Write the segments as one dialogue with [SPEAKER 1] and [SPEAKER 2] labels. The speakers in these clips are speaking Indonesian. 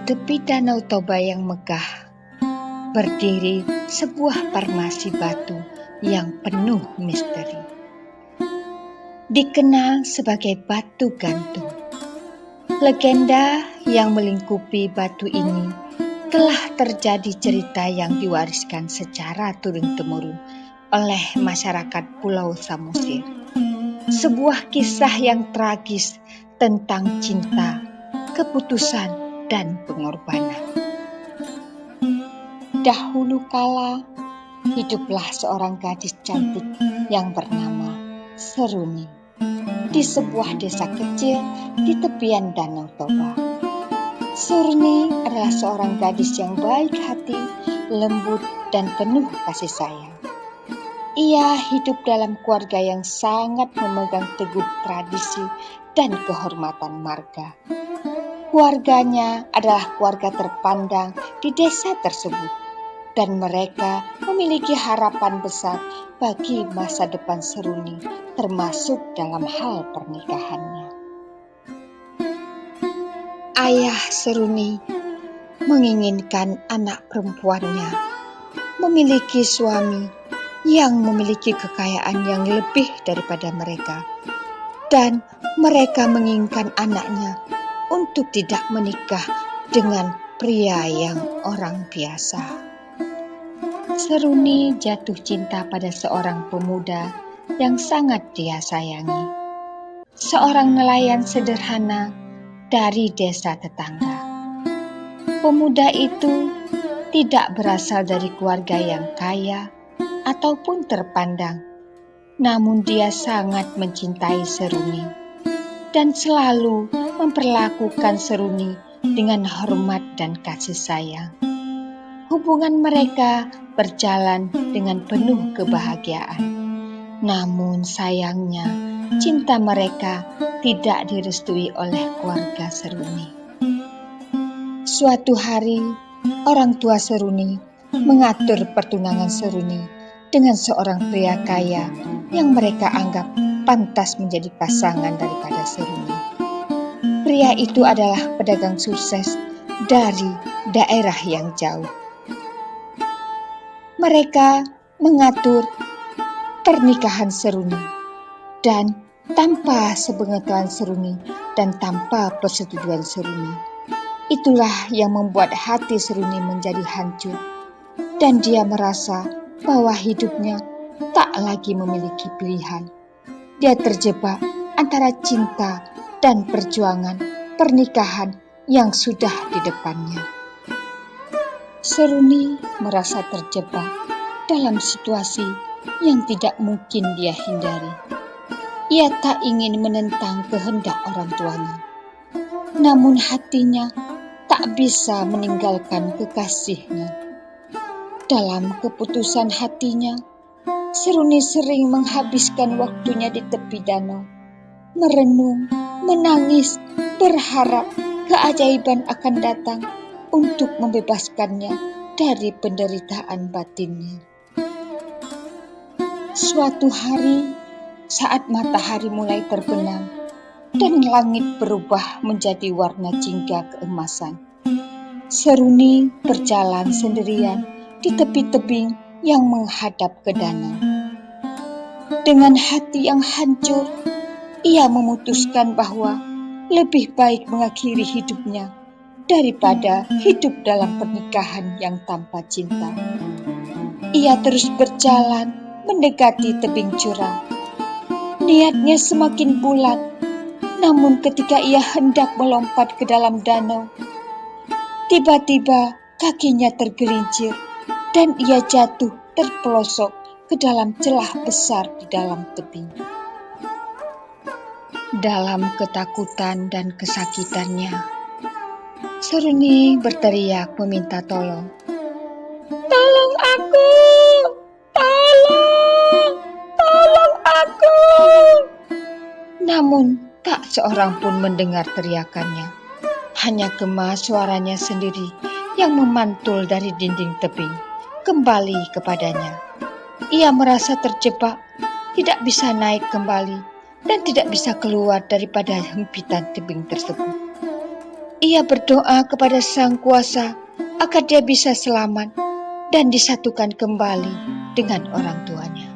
[SPEAKER 1] tepi Danau Toba yang megah, berdiri sebuah farmasi batu yang penuh misteri. Dikenal sebagai batu gantung. Legenda yang melingkupi batu ini telah terjadi cerita yang diwariskan secara turun-temurun oleh masyarakat Pulau Samosir. Sebuah kisah yang tragis tentang cinta, keputusan, dan pengorbanan. Dahulu kala, hiduplah seorang gadis cantik yang bernama Seruni di sebuah desa kecil di tepian Danau Toba. Seruni adalah seorang gadis yang baik hati, lembut, dan penuh kasih sayang. Ia hidup dalam keluarga yang sangat memegang teguh tradisi dan kehormatan marga. Keluarganya adalah keluarga terpandang di desa tersebut, dan mereka memiliki harapan besar bagi masa depan Seruni, termasuk dalam hal pernikahannya. Ayah Seruni menginginkan anak perempuannya memiliki suami yang memiliki kekayaan yang lebih daripada mereka, dan mereka menginginkan anaknya untuk tidak menikah dengan pria yang orang biasa. Seruni jatuh cinta pada seorang pemuda yang sangat dia sayangi, seorang nelayan sederhana dari desa tetangga. Pemuda itu tidak berasal dari keluarga yang kaya ataupun terpandang, namun dia sangat mencintai Seruni dan selalu memperlakukan Seruni dengan hormat dan kasih sayang. Hubungan mereka berjalan dengan penuh kebahagiaan. Namun sayangnya, cinta mereka tidak direstui oleh keluarga Seruni. Suatu hari, orang tua Seruni mengatur pertunangan Seruni dengan seorang pria kaya yang mereka anggap pantas menjadi pasangan daripada Seruni. Pria itu adalah pedagang sukses dari daerah yang jauh. Mereka mengatur pernikahan Seruni, dan tanpa sepengetahuan Seruni dan tanpa persetujuan Seruni, itulah yang membuat hati Seruni menjadi hancur, dan dia merasa bahwa hidupnya tak lagi memiliki pilihan. Dia terjebak antara cinta dan perjuangan pernikahan yang sudah di depannya. Seruni merasa terjebak dalam situasi yang tidak mungkin dia hindari. Ia tak ingin menentang kehendak orang tuanya, namun hatinya tak bisa meninggalkan kekasihnya. Dalam keputusan hatinya, Seruni sering menghabiskan waktunya di tepi danau, merenung, menangis, berharap keajaiban akan datang untuk membebaskannya dari penderitaan batinnya. Suatu hari, saat matahari mulai terbenam dan langit berubah menjadi warna jingga keemasan, Seruni berjalan sendirian di tepi tebing yang menghadap ke danau. Dengan hati yang hancur, ia memutuskan bahwa lebih baik mengakhiri hidupnya daripada hidup dalam pernikahan yang tanpa cinta. Ia terus berjalan mendekati tebing curam. Niatnya semakin bulat, namun ketika ia hendak melompat ke dalam danau, tiba-tiba kakinya tergelincir dan ia jatuh terpelosok ke dalam celah besar di dalam tebing. Dalam ketakutan dan kesakitannya, Seruni berteriak meminta tolong. "Tolong aku! Tolong aku!" Namun tak seorang pun mendengar teriakannya. Hanya gema suaranya sendiri yang memantul dari dinding tebing kembali kepadanya. Ia merasa terjebak, tidak bisa naik kembali, dan tidak bisa keluar daripada hempitan tebing tersebut. Ia berdoa kepada Sang Kuasa agar dia bisa selamat dan disatukan kembali dengan orang tuanya.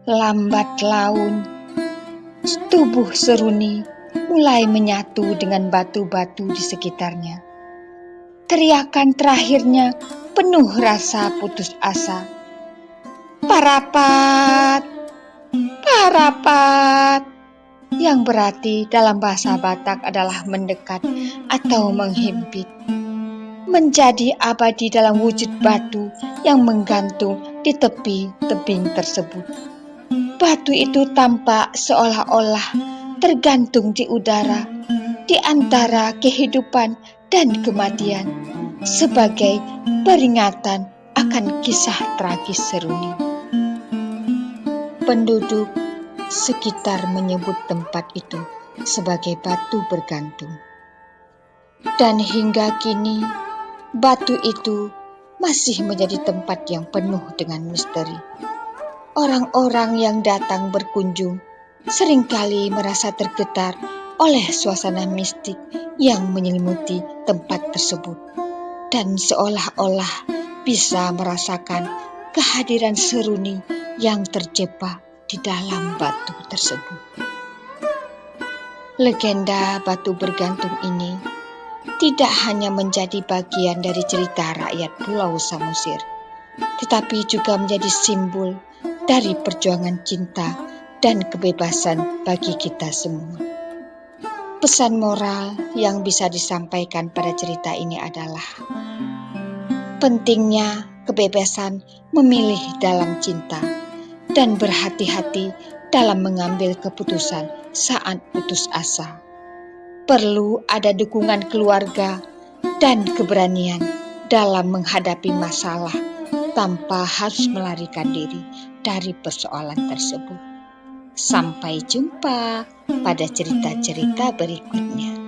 [SPEAKER 1] Lambat laun, tubuh Seruni mulai menyatu dengan batu-batu di sekitarnya. Teriakan terakhirnya penuh rasa putus asa. Parapat, parapat, yang berarti dalam bahasa Batak adalah mendekat atau menghimpit. Menjadi abadi dalam wujud batu yang menggantung di tepi tebing tersebut. Batu itu tampak seolah-olah tergantung di udara, di antara kehidupan dan kematian, sebagai peringatan akan kisah tragis Seruni. Penduduk sekitar menyebut tempat itu sebagai batu bergantung. Dan hingga kini, batu itu masih menjadi tempat yang penuh dengan misteri. Orang-orang yang datang berkunjung seringkali merasa tergetar oleh suasana mistik yang menyelimuti tempat tersebut, dan seolah-olah bisa merasakan kehadiran Seruni yang terjebak di dalam batu tersebut. Legenda batu bergantung ini tidak hanya menjadi bagian dari cerita rakyat Pulau Samosir, tetapi juga menjadi simbol dari perjuangan cinta dan kebebasan bagi kita semua. Pesan moral yang bisa disampaikan pada cerita ini adalah pentingnya kebebasan memilih dalam cinta dan berhati-hati dalam mengambil keputusan saat putus asa. Perlu ada dukungan keluarga dan keberanian dalam menghadapi masalah tanpa harus melarikan diri dari persoalan tersebut. Sampai jumpa pada cerita-cerita berikutnya.